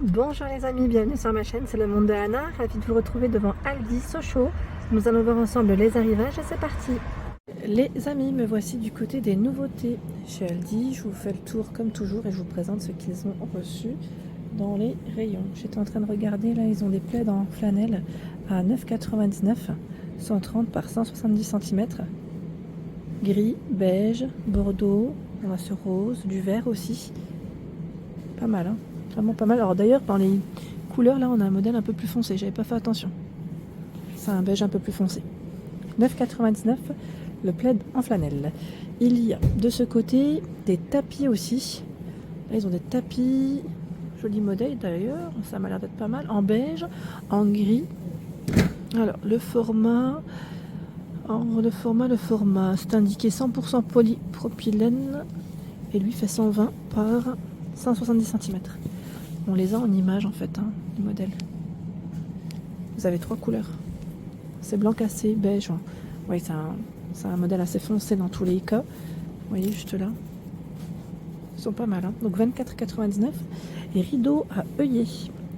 Bonjour les amis, bienvenue sur ma chaîne, c'est le monde de Anna, ravie de vous retrouver devant Aldi Sochaux. Nous allons voir ensemble les arrivages et c'est parti. Les amis, me voici du côté des nouveautés chez Aldi. Je vous fais le tour comme toujours et je vous présente ce qu'ils ont reçu dans les rayons. J'étais en train de regarder, là ils ont des plaids en flanelle à 9,99 €, 130 par 170 cm. Gris, beige, bordeaux, on a ce rose, du vert aussi. Pas mal hein. Vraiment pas mal. Alors d'ailleurs, dans les couleurs, là, on a un modèle un peu plus foncé. J'avais pas fait attention. C'est un beige un peu plus foncé. 9,99 €, le plaid en flanelle. Il y a de ce côté des tapis aussi. Là, ils ont des tapis. Joli modèle d'ailleurs. Ça m'a l'air d'être pas mal. En beige, en gris. Alors, le format. C'est indiqué 100% polypropylène. Et lui fait 120 par 170 cm. On les a en image en fait, hein, les modèles. Vous avez 3 couleurs. C'est blanc cassé, beige. Oui, c'est un modèle assez foncé dans tous les cas. Vous voyez juste là. Ils sont pas mal. Hein. Donc 24,99 €. Et rideau à œillet,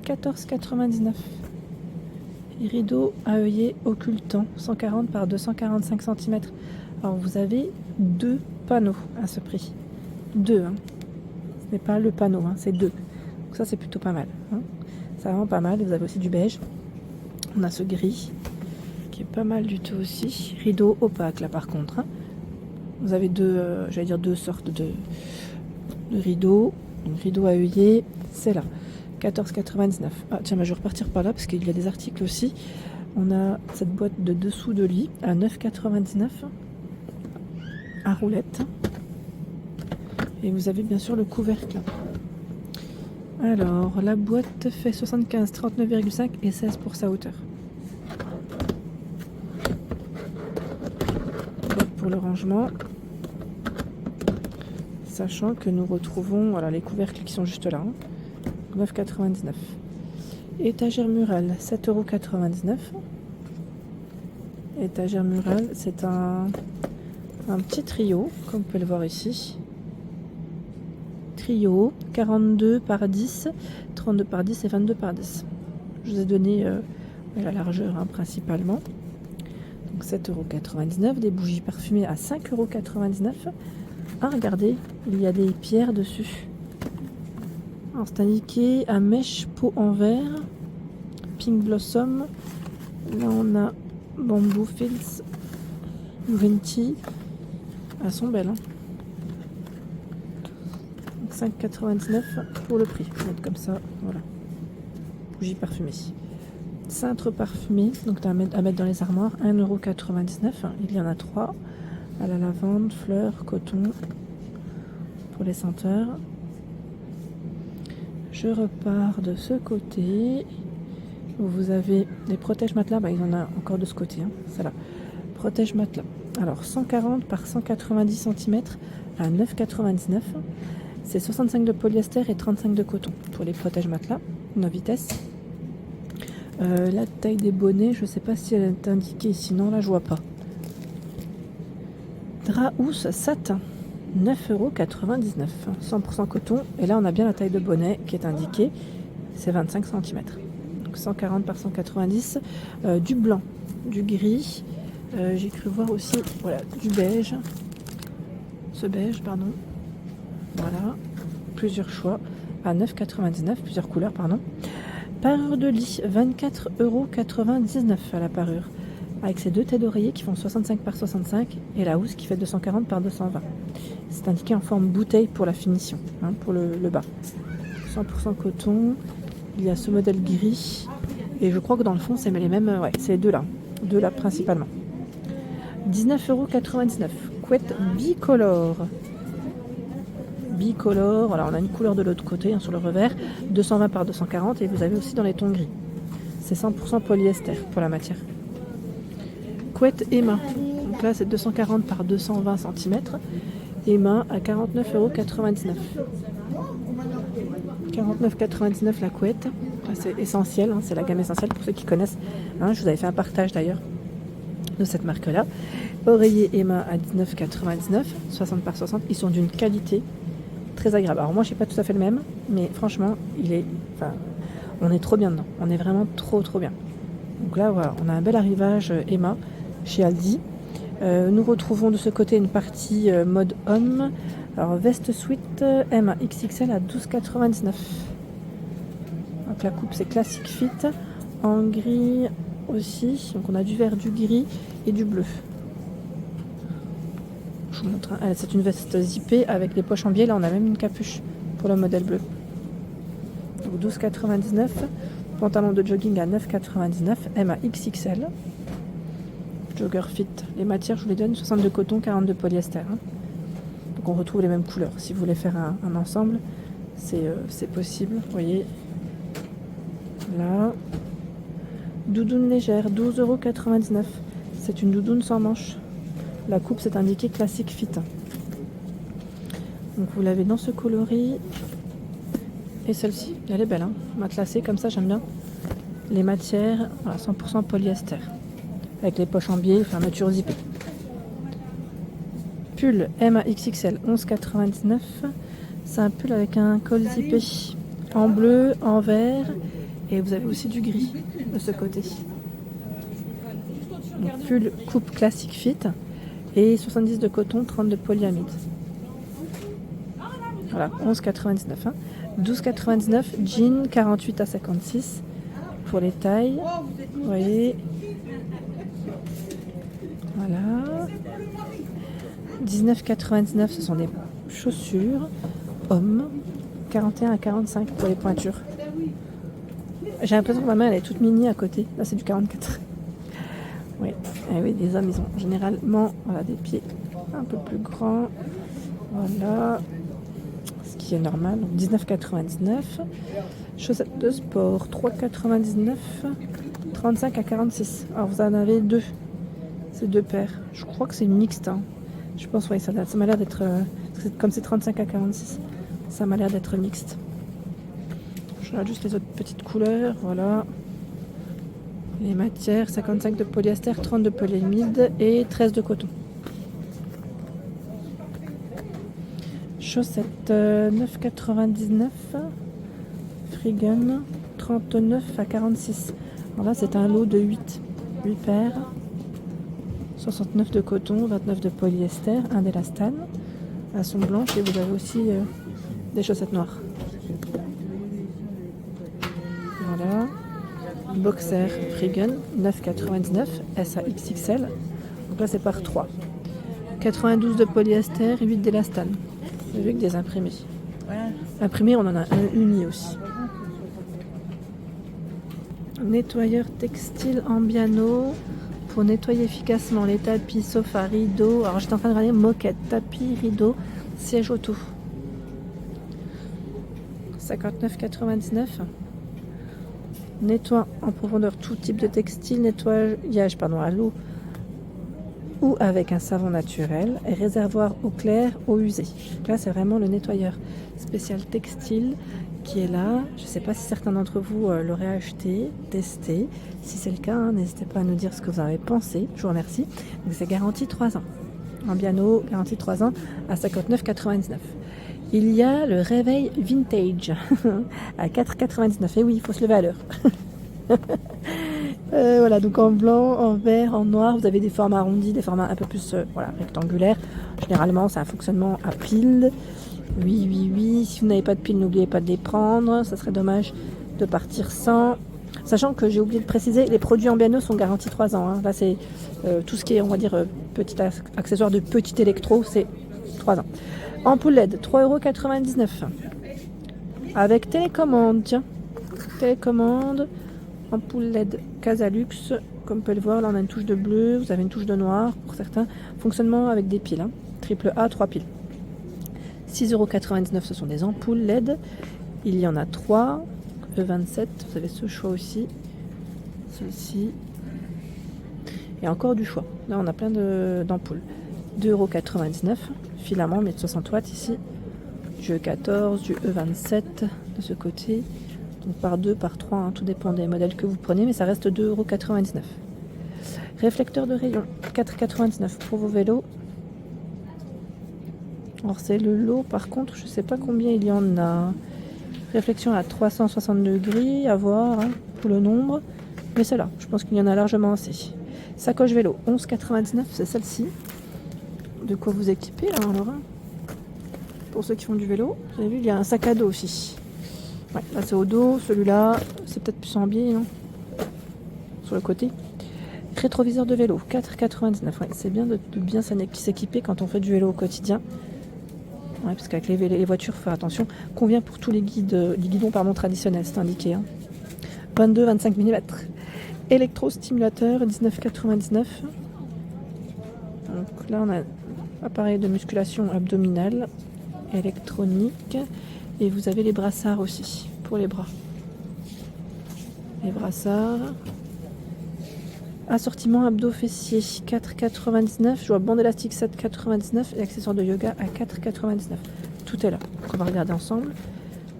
14,99 €. Et rideau à œillet occultant, 140 par 245 cm. Alors vous avez 2 panneaux à ce prix. 2, hein. Ce n'est pas le panneau, hein, c'est 2. Donc ça c'est plutôt pas mal, hein. C'est vraiment pas mal. Vous avez aussi du beige. On a ce gris qui est pas mal du tout aussi. Rideau opaque là par contre, hein. Vous avez deux sortes de rideaux. Donc rideau à œillet, c'est là. 14,99 €. Ah tiens, je vais repartir par là parce qu'il y a des articles aussi. On a cette boîte de dessous de lit à 9,99 € à roulette. Et vous avez bien sûr le couvercle. Alors, la boîte fait 75, 39,5 et 16 pour sa hauteur. Boîte pour le rangement. Sachant que nous retrouvons voilà, les couvercles qui sont juste là. Hein. 9,99 €. Étagère murale, 7,99 €. Étagère murale, c'est un petit trio, comme vous pouvez le voir ici. Trio, 42 par 10, 32 par 10 et 22 par 10. Je vous ai donné la largeur hein, principalement. Donc 7,99 €. Des bougies parfumées à 5,99 €. Ah, regardez, il y a des pierres dessus. Alors c'est indiqué à mèche peau en verre, Pink Blossom. Là on a Bamboo Fields, Green Tea. Elles sont belles. Hein. 5,99 € pour le prix. Je vais mettre comme ça, voilà. Bougie parfumée. Cintre parfumé, donc à mettre dans les armoires, 1,99 €. Il y en a 3. À la lavande, fleurs, coton. Pour les senteurs. Je repars de ce côté. Où vous avez les protège matelas. Bah, il y en a encore de ce côté. Hein. C'est là. Protège matelas. Alors 140 par 190 cm à 9,99 €. C'est 65 de polyester et 35 de coton pour les protège matelas, 9 vitesses. La taille des bonnets, je ne sais pas si elle est indiquée, sinon là je vois pas. Drap housse satin, 9,99 €, 100% coton. Et là on a bien la taille de bonnet qui est indiquée, c'est 25 cm. Donc 140 par 190, du blanc, du gris, j'ai cru voir aussi voilà, du beige, ce beige pardon. Voilà, plusieurs choix à 9,99 €, plusieurs couleurs, pardon. Parure de lit, 24,99 € à la parure, avec ces 2 têtes d'oreiller qui font 65 par 65 et la housse qui fait 240 par 220. C'est indiqué en forme bouteille pour la finition, hein, pour le bas. 100% coton, il y a ce modèle gris et je crois que dans le fond c'est les mêmes, ouais, c'est deux là principalement. 19,99 €, couette bicolore. Bicolore, voilà, on a une couleur de l'autre côté hein, sur le revers, 220 par 240 et vous avez aussi dans les tons gris. C'est 100% polyester pour la matière. Couette Emma, donc là c'est 240 par 220 cm. Emma à 49,99 €. 49,99 € la couette. C'est essentiel, hein, c'est la gamme essentielle pour ceux qui connaissent. Hein, je vous avais fait un partage d'ailleurs de cette marque là. Oreiller Emma à 19,99 €, 60 par 60. Ils sont d'une qualité très agréable. Alors moi, je n'ai pas tout à fait le même, mais franchement, on est trop bien dedans. On est vraiment trop bien. Donc là, voilà, on a un bel arrivage Emma chez Aldi. Nous retrouvons de ce côté une partie mode homme. Alors veste suite Emma XXL à 12,99 €. Donc la coupe c'est classique fit en gris aussi. Donc on a du vert, du gris et du bleu. Je vous montre. C'est une veste zippée avec des poches en biais. Là on a même une capuche pour le modèle bleu. Donc 12,99 €. Pantalon de jogging à 9,99 €. Emma XXL. Jogger fit. Les matières, je vous les donne, 62 coton, 42 polyester. Hein. Donc on retrouve les mêmes couleurs. Si vous voulez faire un ensemble, c'est possible. Vous voyez. Là. Doudoune légère, 12,99 €. C'est une doudoune sans manches. La coupe, c'est indiqué classique fit. Donc vous l'avez dans ce coloris. Et celle-ci, elle est belle. Hein. Matelassée, comme ça, j'aime bien. Les matières, voilà, 100% polyester. Avec les poches en biais, fermeture zippée. Pull Emma XXL 11,99 €. C'est un pull avec un col zippé en bleu, en vert et vous avez aussi du gris de ce côté. Donc, pull coupe classique fit et 70 de coton, 30 de polyamide. Voilà, 11,99 €. Hein. 12,99 €, jean 48 à 56 pour les tailles. Vous voyez. Voilà. 19,99 €, ce sont des chaussures hommes. 41 à 45 pour les pointures. J'ai l'impression que ma main elle est toute mini à côté. Là c'est du 44. Oui, oui, les hommes ils ont généralement des pieds un peu plus grands. Voilà. Ce qui est normal. Donc 19,99 €. Chaussettes de sport 3,99 €. 35 à 46. Alors vous en avez deux. C'est deux paires. Je crois que c'est mixte. Hein. Je pense, oui, ça m'a l'air d'être. Comme c'est 35 à 46, ça m'a l'air d'être mixte. Je regarde juste les autres petites couleurs. Voilà. Les matières 55 de polyester, 30 de polyamide et 13 de coton. Chaussettes 9,99 €. Freegun 39 à 46. Alors là, c'est un lot de 8 paires. 69 de coton, 29 de polyester, un d'élastane. Elles sont blanches et vous avez aussi des chaussettes noires. Voilà. Boxer Freegun, 9,99 €, SAXXL. Donc là, c'est par 3. 92 de polyester et 8 d'élastane. Avec des imprimés. Imprimés, on en a un uni aussi. Nettoyeur textile Ambiano pour nettoyer efficacement les tapis, sofas, rideaux. Alors j'étais en train de regarder moquette, tapis, rideaux, siège auto. 59,99 €. Nettoie en profondeur tout type de textile, nettoyage à l'eau ou avec un savon naturel et réservoir eau claire, eau usée. Donc là c'est vraiment le nettoyeur spécial textile qui est là. Je ne sais pas si certains d'entre vous l'auraient acheté, testé. Si c'est le cas, hein, n'hésitez pas à nous dire ce que vous en avez pensé. Je vous remercie. Donc c'est garantie 3 ans. Ambiano, garantie 3 ans à 59,99 €. Il y a le réveil vintage à 4,99 €. Et oui, il faut se lever à l'heure. Voilà, donc en blanc, en vert, en noir, vous avez des formats arrondis, des formats un peu plus rectangulaires. Généralement, c'est un fonctionnement à pile. Oui. Si vous n'avez pas de pile, n'oubliez pas de les prendre. Ça serait dommage de partir sans. Sachant que j'ai oublié de préciser, les produits Ambiano sont garantis 3 ans. Hein. Là, c'est tout ce qui est, on va dire, petit accessoire de petit électro, c'est 3 ans. Ampoule LED, 3,99 €. Avec télécommande, tiens. Télécommande, ampoule LED Casalux. Comme vous pouvez le voir, là on a une touche de bleu, vous avez une touche de noir pour certains. Fonctionnement avec des piles, hein. Triple A, 3 piles. 6,99 €, ce sont des ampoules LED. Il y en a 3. E27, vous avez ce choix aussi. Celle-ci. Et encore du choix. Là on a plein d'ampoules. 2,99 €. Filament, mais de 60 watts ici. Du E14, du E27 de ce côté. Donc par 2, par 3, hein, tout dépend des modèles que vous prenez, mais ça reste 2,99 €. Réflecteur de rayon, 4,99 € pour vos vélos. Alors c'est le lot, par contre, je sais pas combien il y en a. Réflexion à 360 degrés, à voir hein, pour le nombre. Mais c'est là, je pense qu'il y en a largement assez. Sacoche vélo, 11,99, c'est celle-ci. De quoi vous équiper là, alors, hein. Pour ceux qui font du vélo, vous avez vu, il y a un sac à dos aussi. Ouais, là c'est au dos, celui-là, c'est peut-être plus en biais, non? Sur le côté. Rétroviseur de vélo, 4,99. Ouais, c'est bien de bien s'équiper quand on fait du vélo au quotidien. Ouais, parce qu'avec les voitures, faut faire attention. Convient pour tous les guidons traditionnels, c'est indiqué. Hein. 22-25 mm. Électrostimulateur, 19,99. Donc là, on a appareil de musculation abdominale, électronique. Et vous avez les brassards aussi, pour les bras. Les brassards. Assortiment abdos-fessiers, 4,99. Je vois bande élastique, 7,99. Et accessoires de yoga à 4,99. Tout est là. Donc on va regarder ensemble.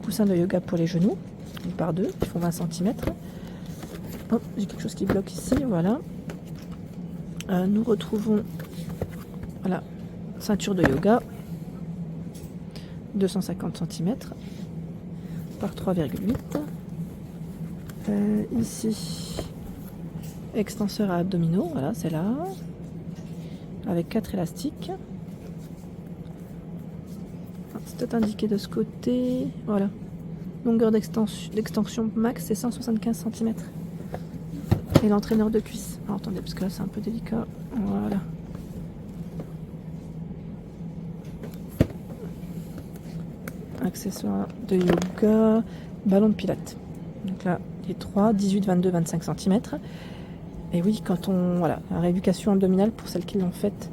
Coussin de yoga pour les genoux, une par deux, qui font 20 cm. Oh, j'ai quelque chose qui bloque ici, voilà. Nous retrouvons, voilà, ceinture de yoga, 250 cm par 3,8. Ici, extenseur à abdominaux, voilà, c'est là, avec 4 élastiques. C'est peut-être indiqué de ce côté, voilà. Longueur d'extension max, c'est 175 cm. Et l'entraîneur de cuisse. Alors attendez, parce que là c'est un peu délicat. Voilà. Accessoires de yoga, ballon de pilates. Donc là, les 3, 18, 22, 25 cm. Et oui, quand on... Voilà, la rééducation abdominale pour celles qui l'ont faite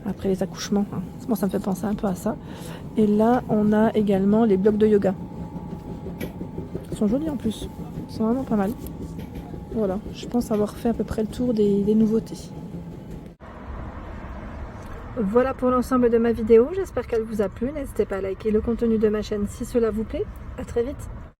après les accouchements. Hein. Bon, ça me fait penser un peu à ça. Et là, on a également les blocs de yoga. Ils sont jolis en plus. Ils sont vraiment pas mal. Voilà, je pense avoir fait à peu près le tour des nouveautés. Voilà pour l'ensemble de ma vidéo. J'espère qu'elle vous a plu. N'hésitez pas à liker le contenu de ma chaîne si cela vous plaît. À très vite.